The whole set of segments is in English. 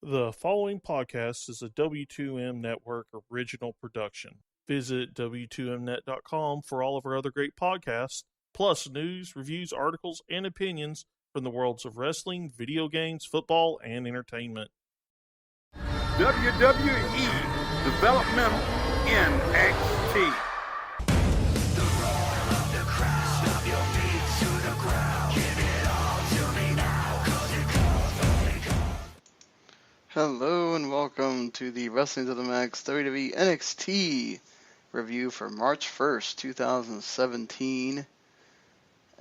The following podcast is a W2M Network original production. Visit W2Mnet.com for all of our other great podcasts, plus news, reviews, articles, and opinions from the worlds of wrestling, video games, football, and entertainment. WWE Developmental NXT. Hello and welcome to the Wrestling to the Max WWE NXT review for March 1st, 2017.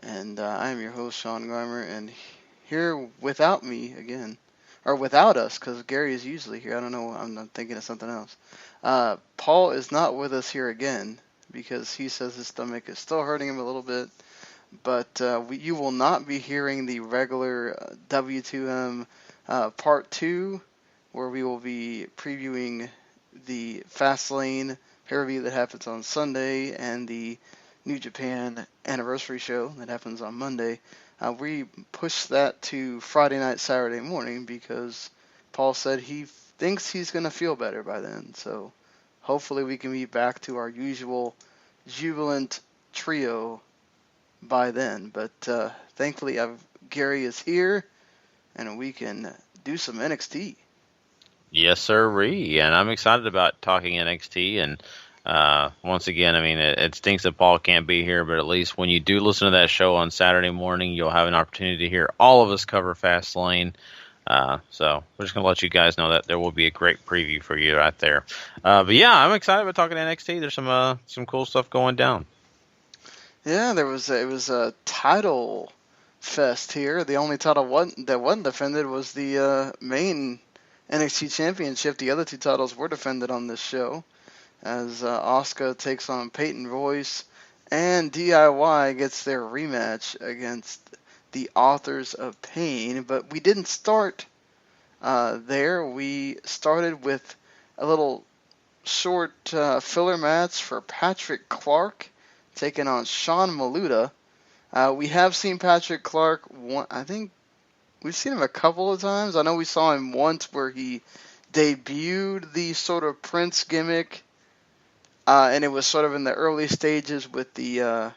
And I am your host, Sean Garmer, and here without me again, or without us, because Gary is usually here. I don't know, I'm not thinking of something else. Paul is not with us here again because he says his stomach is still hurting him a little bit. But you will not be hearing the regular W2M Part 2, where we will be previewing the Fastlane pay-per-view that happens on Sunday and the New Japan anniversary show that happens on Monday. We pushed that to Friday night, Saturday morning because Paul said he thinks he's going to feel better by then. So hopefully we can be back to our usual jubilant trio by then. But thankfully Gary is here and we can do some NXT. Yes, sirree, and I'm excited about talking NXT, and once again, I mean, it stinks that Paul can't be here, but at least when you do listen to that show on Saturday morning, you'll have an opportunity to hear all of us cover Fastlane, so we're just going to let you guys know that there will be a great preview for you right there. But yeah, I'm excited about talking NXT. There's some cool stuff going down. Yeah, it was a title fest here. The only title that wasn't defended was the main NXT Championship. The other two titles were defended on this show, as Asuka takes on Peyton Royce, and DIY gets their rematch against the Authors of Pain. But we didn't start there. We started with a little short filler match for Patrick Clark taking on Sean Maluta. We have seen Patrick Clark, I think we've seen him a couple of times. I know we saw him once where he debuted the sort of Prince gimmick, and it was sort of in the early stages with the,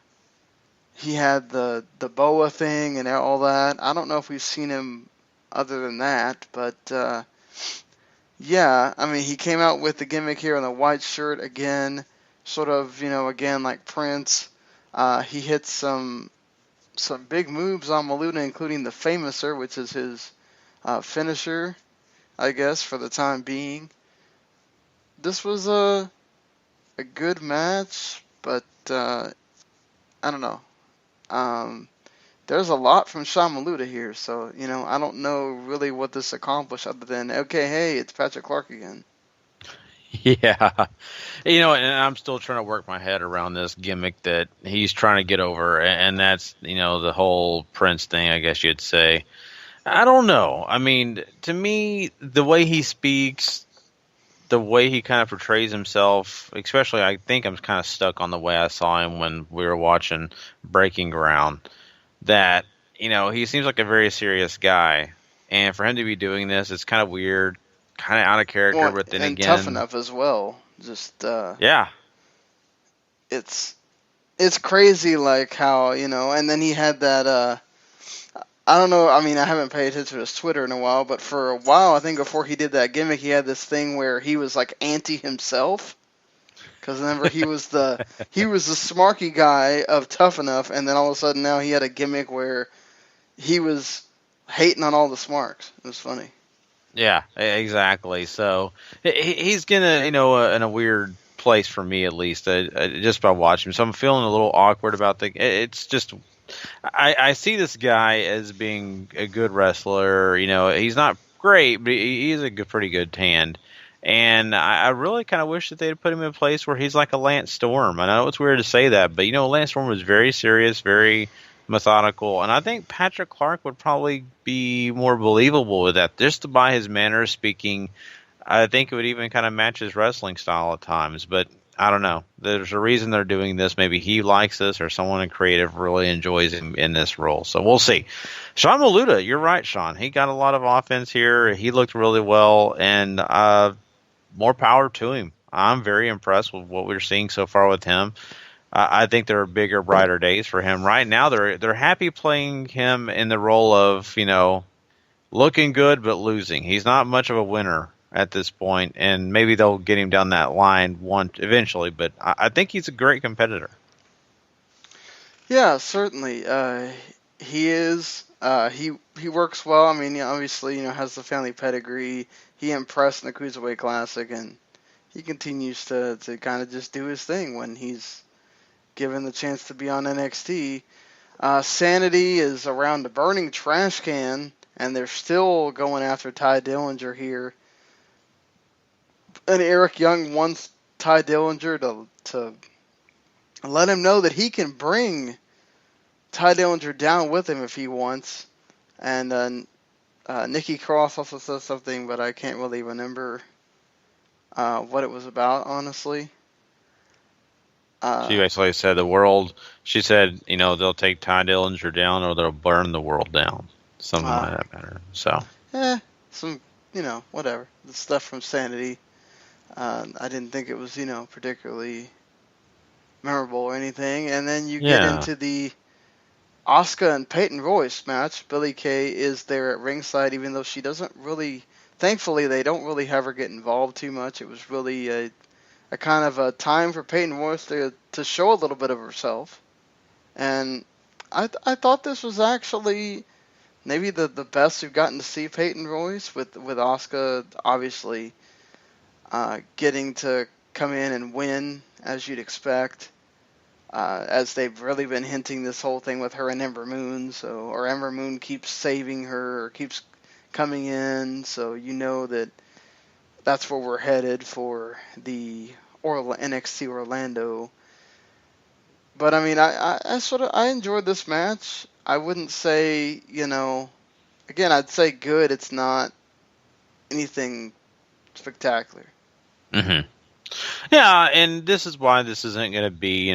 he had the boa thing and all that. I don't know if we've seen him other than that, but yeah, I mean, he came out with the gimmick here in the white shirt again, sort of, again, like Prince. He hits some big moves on Maluta, including the Famouser, which is his finisher, I guess, for the time being. This was a good match, but I don't know. There's a lot from Sean Maluta here, so, I don't know really what this accomplished other than, okay, hey, it's Patrick Clark again. Yeah, and I'm still trying to work my head around this gimmick that he's trying to get over, and that's, the whole Prince thing, I guess you'd say. I don't know. I mean, to me, the way he speaks, the way he kind of portrays himself, especially I think I'm kind of stuck on the way I saw him when we were watching Breaking Ground, that, he seems like a very serious guy, and for him to be doing this, it's kind of weird. Kind of out of character, but then again, tough enough as well. Just yeah, it's crazy, like how and then he had that. I don't know. I mean, I haven't paid attention to his Twitter in a while, but for a while, I think before he did that gimmick, he had this thing where he was like anti himself. Because remember, he was the smarky guy of Tough Enough, and then all of a sudden now he had a gimmick where he was hating on all the smarks. It was funny. Yeah, exactly. So he's gonna, in a weird place for me at least, just by watching him. So I'm feeling a little awkward about it's just, I see this guy as being a good wrestler. He's not great, but he's a pretty good hand. And I really kind of wish that they'd put him in a place where he's like a Lance Storm. I know it's weird to say that, but Lance Storm was very serious, very methodical, and I think Patrick Clark would probably be more believable with that, just by his manner of speaking. I think it would even kind of match his wrestling style at times, but I don't know. There's a reason they're doing this. Maybe he likes this, or someone in creative really enjoys him in this role. So we'll see. Sean Maluta, you're right, Sean. He got a lot of offense here. He looked really well, and more power to him. I'm very impressed with what we're seeing so far with him. I think there are bigger, brighter days for him. Right now, they're happy playing him in the role of, looking good but losing. He's not much of a winner at this point, and maybe they'll get him down that line eventually, but I think he's a great competitor. Yeah, certainly. He is. He works well. I mean, obviously, has the family pedigree. He impressed in the Cruiserweight Classic, and he continues to kind of just do his thing when he's given the chance to be on NXT. Sanity is around the burning trash can, and they're still going after Ty Dillinger here. And Eric Young wants Ty Dillinger to let him know that he can bring Ty Dillinger down with him if he wants. And Nikki Cross also says something, but I can't really remember what it was about, honestly. She basically said she said, they'll take Ty Dillinger down or they'll burn the world down. Something like that matter. So. Some, whatever. The stuff from Sanity. I didn't think it was, particularly memorable or anything. And then you get into the Asuka and Peyton Royce match. Billie Kay is there at ringside, even though she doesn't really. Thankfully, they don't really have her get involved too much. It was really a kind of a time for Peyton Royce to show a little bit of herself. And I thought this was actually maybe the best we've gotten to see Peyton Royce with Asuka, obviously. Getting to come in and win, as you'd expect, as they've really been hinting this whole thing with her and Ember Moon. Or Ember Moon keeps saving her, or keeps coming in, so that that's where we're headed for the NXT Orlando. But I mean, I enjoyed this match. I wouldn't say, again, I'd say good. It's not anything spectacular. Mm-hmm. Yeah, and this is why this isn't going to be,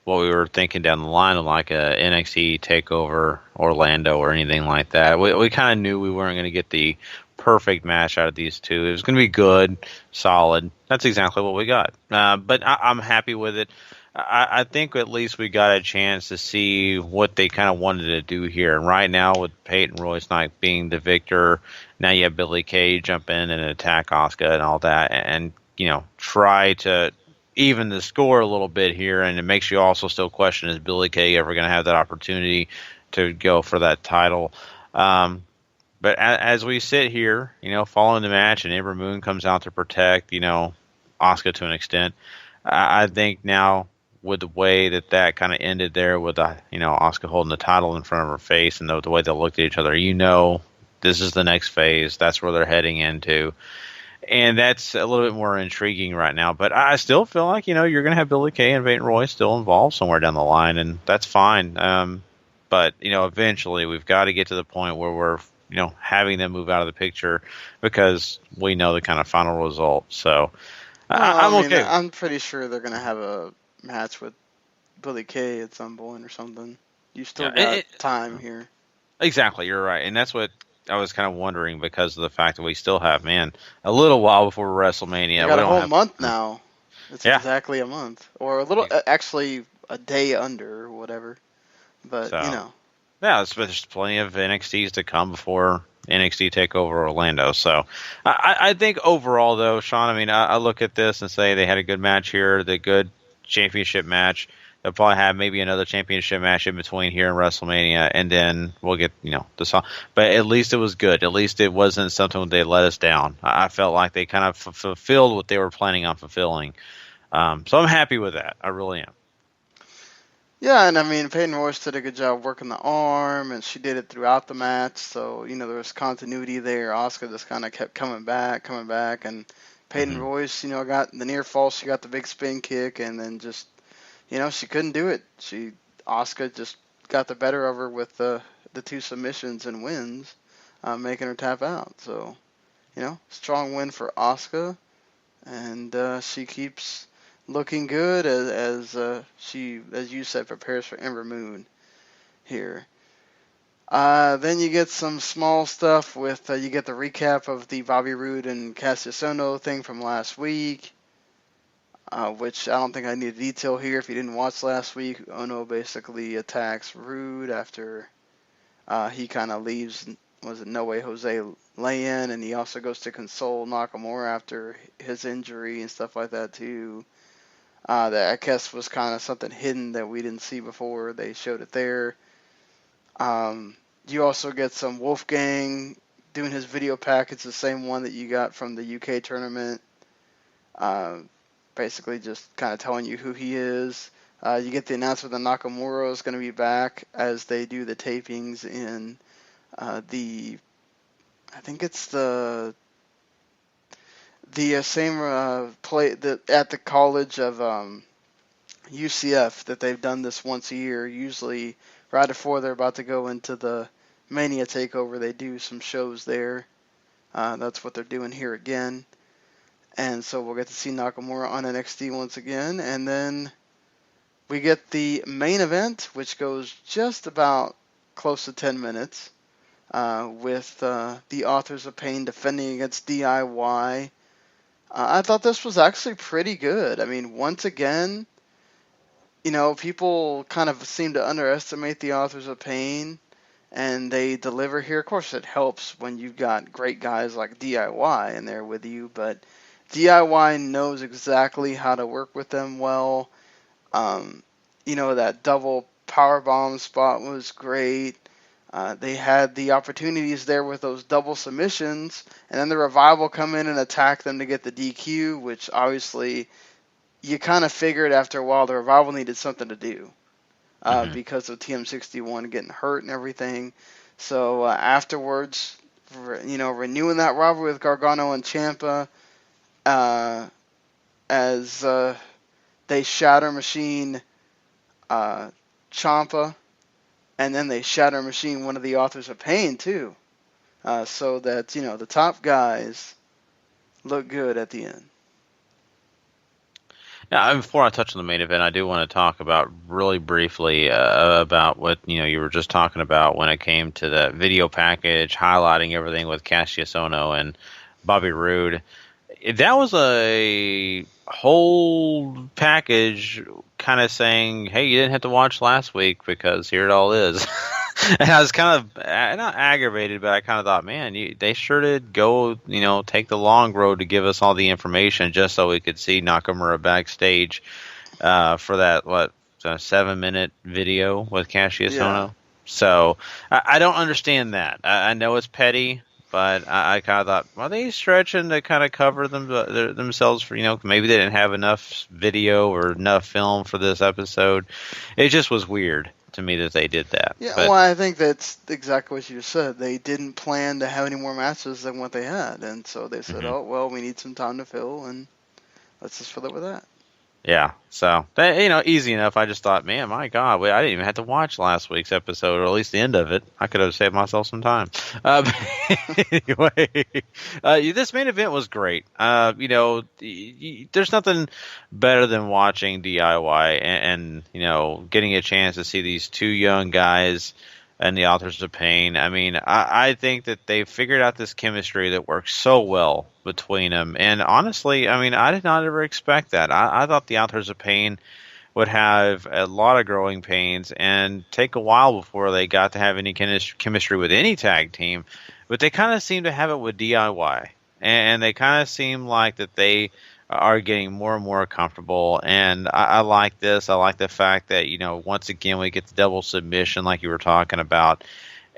what we were thinking down the line of like a NXT TakeOver Orlando or anything like that. We kind of knew we weren't going to get the perfect match out of these two. It was going to be good, solid. That's exactly what we got. But I'm happy with it. I think at least we got a chance to see what they kind of wanted to do here. And right now, with Peyton Royce not being the victor, now you have Billie Kay jump in and attack Asuka and all that, and try to even the score a little bit here. And it makes you also still question, is Billie Kay ever going to have that opportunity to go for that title? But as we sit here, following the match, and Ember Moon comes out to protect, Asuka to an extent, I think now, with the way that kind of ended there with Asuka holding the title in front of her face, and the way they looked at each other, this is the next phase. That's where they're heading into. And that's a little bit more intriguing right now. But I still feel like, you're going to have Billie Kay and Peyton Royce still involved somewhere down the line, and that's fine. But, eventually we've got to get to the point where we're, having them move out of the picture, because we know the kind of final result. So I'm okay. I'm pretty sure they're going to have a match with Billie Kay at some point or something. You still got time here. Exactly, you're right. And that's what I was kind of wondering, because of the fact that we still have, a little while before WrestleMania. We got a whole month now. It's exactly a month. Or a little, actually a day under, or whatever. But, Yeah, there's plenty of NXTs to come before NXT TakeOver Orlando. So I think overall, though, Sean, I look at this and say they had a good match here, the good championship match. They'll probably have maybe another championship match in between here in WrestleMania, and then we'll get, the song. But at least it was good. At least it wasn't something they let us down. I felt like they kind of fulfilled what they were planning on fulfilling. So I'm happy with that. I really am. Yeah, and Peyton Royce did a good job working the arm, and she did it throughout the match. So, there was continuity there. Asuka just kind of kept coming back, and Peyton Royce, got the near fall. She got the big spin kick, and then just, she couldn't do it. Asuka just got the better of her with the two submissions and wins, making her tap out. So, strong win for Asuka, and she keeps looking good as she, as you said, prepares for Ember Moon here. Then you get some small stuff with, you get the recap of the Bobby Roode and Kassius Ohno thing from last week, which I don't think I need to detail here if you didn't watch last week. Ohno basically attacks Roode after he kind of leaves, was it No Way Jose lay-in, and he also goes to console Nakamura after his injury and stuff like that too. That I guess was kind of something hidden that we didn't see before. They showed it there. You also get some Wolfgang doing his video package, the same one that you got from the UK tournament. Basically just kind of telling you who he is. You get the announcement that Nakamura is going to be back as they do the tapings in I think it's the same play at the college of UCF that they've done this once a year. Usually right before they're about to go into the Mania Takeover, they do some shows there. That's what they're doing here again. And so we'll get to see Nakamura on NXT once again. And then we get the main event, which goes just about close to 10 minutes, with the Authors of Pain defending against DIY. I thought this was actually pretty good. I mean, once again, people kind of seem to underestimate the Authors of Pain, and they deliver here. Of course, it helps when you've got great guys like DIY in there with you, but DIY knows exactly how to work with them well. That double powerbomb spot was great. They had the opportunities there with those double submissions, and then the Revival come in and attack them to get the DQ, which obviously you kind of figured after a while the Revival needed something to do because of TM61 getting hurt and everything. So afterwards, renewing that rivalry with Gargano and Ciampa as they Shatter Machine Ciampa, and then they Shatter Machine one of the Authors of Pain too, so that the top guys look good at the end. Now, before I touch on the main event, I do want to talk about really briefly about what you were just talking about when it came to the video package highlighting everything with Kassius Ohno and Bobby Roode. That was a whole package kind of saying, hey, you didn't have to watch last week because here it all is. And I was kind of, not aggravated, but I kind of thought, man, they sure did go, take the long road to give us all the information just so we could see Nakamura backstage for that, 7-minute video with Kassius Ohno. So I don't understand that. I know it's petty. But I kind of thought, are they stretching to kind of cover themselves for, maybe they didn't have enough video or enough film for this episode. It just was weird to me that they did that. Yeah, well, I think that's exactly what you just said. They didn't plan to have any more matches than what they had. And so they said, oh, well, we need some time to fill, and let's just fill it with that. Yeah, so, easy enough. I just thought, man, my God, I didn't even have to watch last week's episode, or at least the end of it. I could have saved myself some time. Anyway, this main event was great. There's nothing better than watching DIY and getting a chance to see these two young guys and the Authors of Pain. I mean, I think that they figured out this chemistry that works so well between them. And honestly, I mean, I did not ever expect that. I thought the Authors of Pain would have a lot of growing pains and take a while before they got to have any chemistry with any tag team. But they kind of seem to have it with DIY. And they kind of seem like that they are getting more and more comfortable, and I like this. I like the fact that, once again, we get the double submission like you were talking about,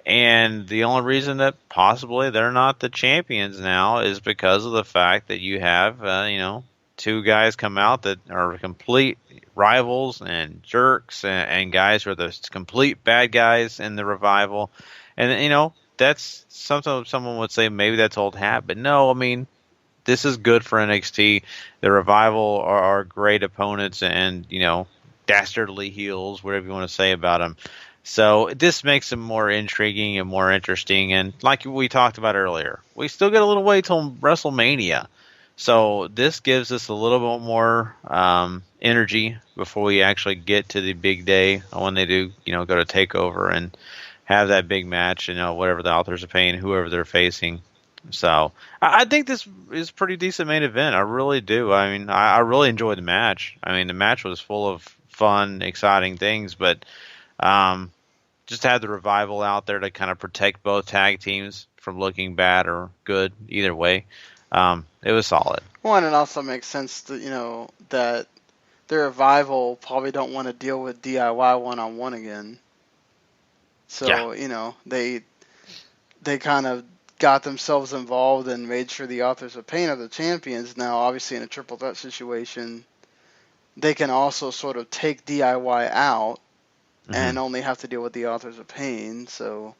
and the only reason that possibly they're not the champions now is because of the fact that you have, two guys come out that are complete rivals and jerks and guys who are the complete bad guys in the Revival, and, that's something someone would say maybe that's old hat, but no, I mean, this is good for NXT. The Revival are great opponents and, dastardly heels, whatever you want to say about them. So this makes them more intriguing and more interesting. And like we talked about earlier, we still get a little way till WrestleMania So this gives us a little bit more energy before we actually get to the big day when they do, go to TakeOver and have that big match, whatever the Authors of Pain, whoever they're facing. So I think this is a pretty decent main event. I really do. I mean, I really enjoyed the match. I mean, the match was full of fun, exciting things, but just had the Revival out there to kind of protect both tag teams from looking bad or good, either way. It was solid. Well, and it also makes sense that, that the Revival probably don't want to deal with DIY one-on-one again. So, Yeah. They kind of got themselves involved and made sure the Authors of Pain are the champions. Now, obviously, in a triple threat situation, they can also sort of take DIY out and only have to deal with the Authors of Pain. So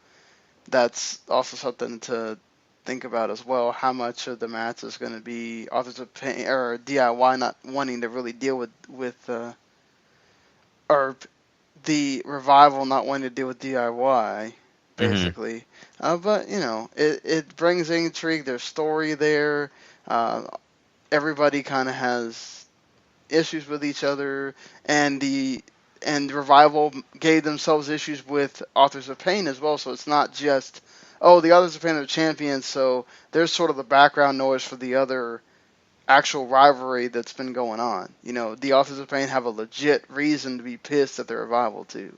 that's also something to think about as well. How much of the match is going to be Authors of Pain or DIY not wanting to really deal with or the Revival not wanting to deal with DIY, basically. But, it brings intrigue. There's story there. Everybody kind of has issues with each other, and Revival gave themselves issues with Authors of Pain as well, so it's not just, the Authors of Pain are the champions, so there's sort of the background noise for the other actual rivalry that's been going on. The Authors of Pain have a legit reason to be pissed at the Revival, too.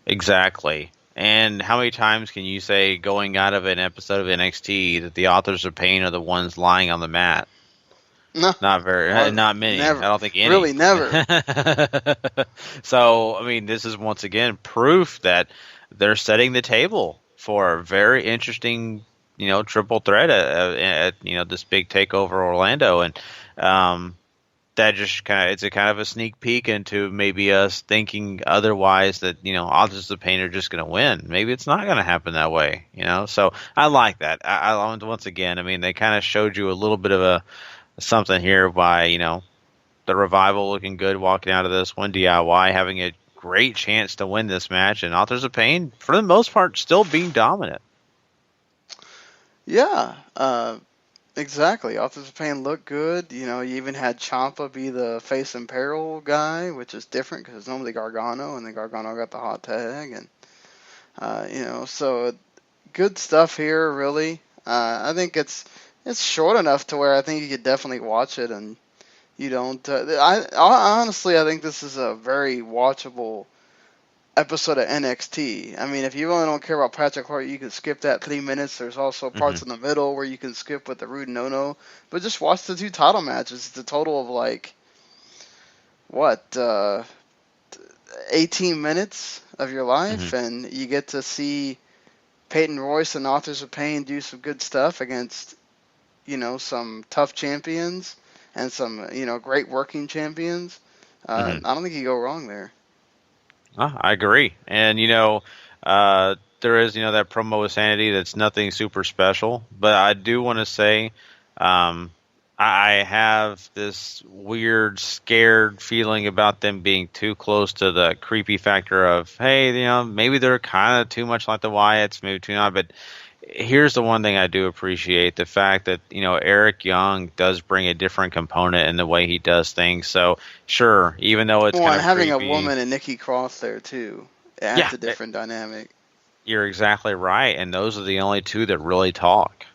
Exactly. And how many times can you say going out of an episode of NXT that the Authors of Pain are the ones lying on the mat? No. Not many. Never. I don't think any. Really, never. So, I mean, this is once again proof that they're setting the table for a very interesting, triple threat at this big TakeOver Orlando. And that just it's a kind of a sneak peek into maybe us thinking otherwise that, Authors of Pain are just going to win. Maybe it's not going to happen that way, So I like that. I once again, I mean, they kind of showed you a little bit of something here by, the Revival looking good walking out of this one, DIY having a great chance to win this match, and Authors of Pain, for the most part, still being dominant. Yeah, exactly. Authors of Pain look good. You even had Ciampa be the face in peril guy, which is different because it's normally Gargano, and then Gargano got the hot tag, and so good stuff here. Really, I think it's short enough to where I think you could definitely watch it, and you don't. I honestly, I think this is a very watchable episode of NXT. I mean, if you really don't care about Patrick Hart, you can skip that 3 minutes. There's also parts in the middle where you can skip with the Rude No-No. But just watch the 2 title matches. It's a total of 18 minutes of your life, and you get to see Peyton Royce and Authors of Pain do some good stuff against, some tough champions and some, great working champions. I don't think you go wrong there. I agree. And, there is, that promo with Sanity that's nothing super special. But I do want to say I have this weird, scared feeling about them being too close to the creepy factor of, hey, maybe they're kind of too much like the Wyatts, maybe too not. But here's the one thing I do appreciate, the fact that, Eric Young does bring a different component in the way he does things. So, sure, even though it's kind of having creepy, a woman and Nikki Cross there, too, it adds a different dynamic. You're exactly right, and those are the only 2 that really talk.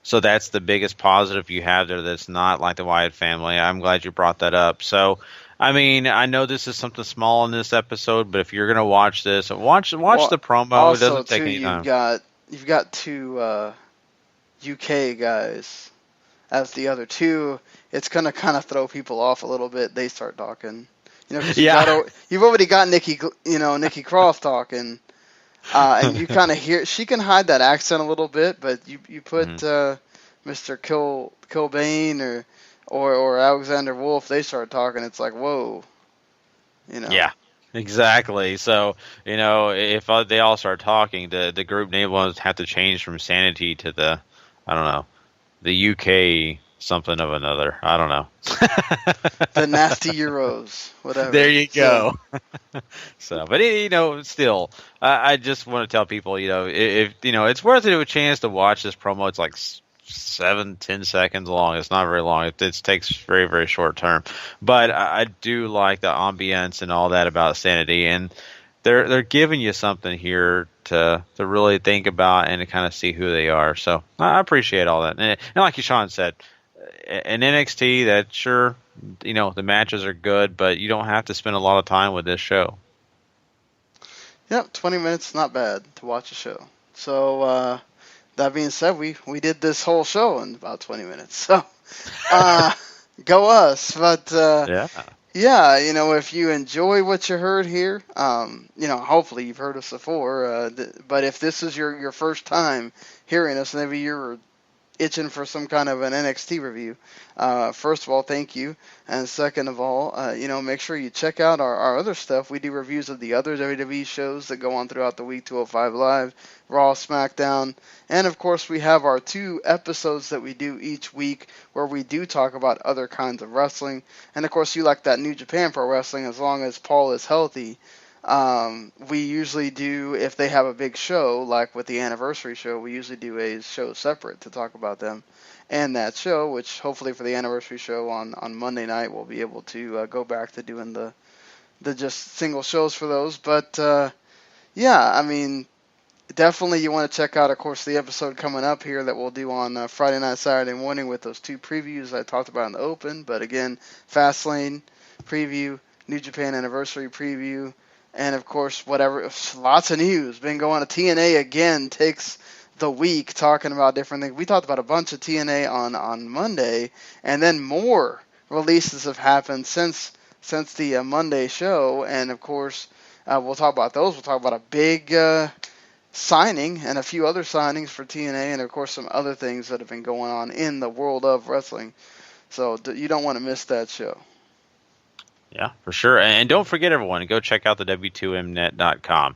So that's the biggest positive you have there that's not like the Wyatt family. I'm glad you brought that up. So, I mean, I know this is something small in this episode, but if you're going to watch this, watch the promo. Also, it doesn't take any time. You've got 2 UK guys as the other 2. It's going to kind of throw people off a little bit. They start talking. 'Cause you've already got Nikki Cross talking. And you kind of hear, she can hide that accent a little bit, but you put Mr. Kilbane or Alexander Wolf, they start talking, it's like, whoa. Yeah. Exactly. So, if they all start talking, the group name will have to change from Sanity to the UK something of another. I don't know. The Nasty Euros, whatever. There you go. So, but still, I just want to tell people, if it's worth it a chance to watch this promo. It's like 7-10 seconds long. It's not very long. It takes very, very short term. But I do like the ambience and all that about Sanity, and they're giving you something here to really think about and to kind of see who they are. So I appreciate all that. And like Sean said, in NXT, that sure, the matches are good, but you don't have to spend a lot of time with this show. Yep, 20 minutes, not bad to watch a show. So, that being said, we did this whole show in about 20 minutes. So, go us. But, yeah, if you enjoy what you heard here, hopefully you've heard us before. But if this is your first time hearing us, maybe you're itching for some kind of an NXT review. First of all, thank you. And second of all, make sure you check out our other stuff. We do reviews of the other WWE shows that go on throughout the week, 205 Live, Raw, SmackDown. And, of course, we have our 2 episodes that we do each week where we do talk about other kinds of wrestling. And, of course, you like that New Japan Pro Wrestling as long as Paul is healthy. We usually do, if they have a big show, like with the anniversary show, we usually do a show separate to talk about them and that show, which hopefully for the anniversary show on Monday night, we'll be able to go back to doing the just single shows for those. But, definitely you want to check out, of course, the episode coming up here that we'll do on Friday night, Saturday morning with those 2 previews I talked about in the open. But again, Fastlane preview, New Japan anniversary preview, and, of course, lots of news. Been going to TNA again, takes the week talking about different things. We talked about a bunch of TNA on Monday, and then more releases have happened since the Monday show. And, of course, we'll talk about those. We'll talk about a big signing and a few other signings for TNA, and, of course, some other things that have been going on in the world of wrestling. So you don't want to miss that show. Yeah, for sure. And don't forget, everyone, to go check out the W2Mnet.com.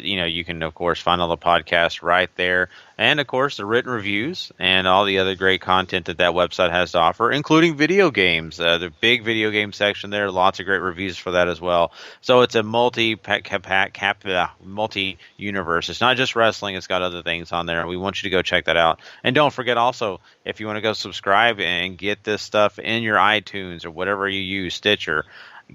You can, of course, find all the podcasts right there. And, of course, the written reviews and all the other great content that website has to offer, including video games. The big video game section there, lots of great reviews for that as well. So it's a multi-universe. It's not just wrestling. It's got other things on there. We want you to go check that out. And don't forget also, if you want to go subscribe and get this stuff in your iTunes or whatever you use, Stitcher,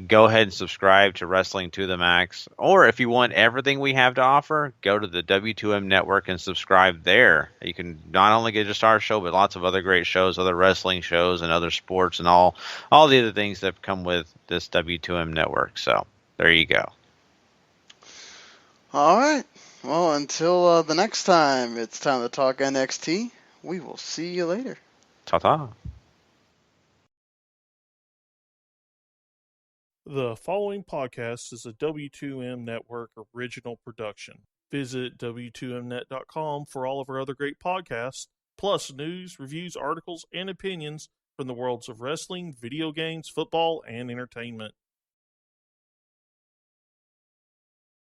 go ahead and subscribe to Wrestling to the Max. Or if you want everything we have to offer, go to the W2M Network and subscribe there. You can not only get just our show, but lots of other great shows, other wrestling shows and other sports and all the other things that come with this W2M Network. So there you go. All right. Well, until the next time it's time to talk NXT, we will see you later. Ta-ta. The following podcast is a W2M Network original production. Visit W2Mnet.com for all of our other great podcasts, plus news, reviews, articles, and opinions from the worlds of wrestling, video games, football, and entertainment.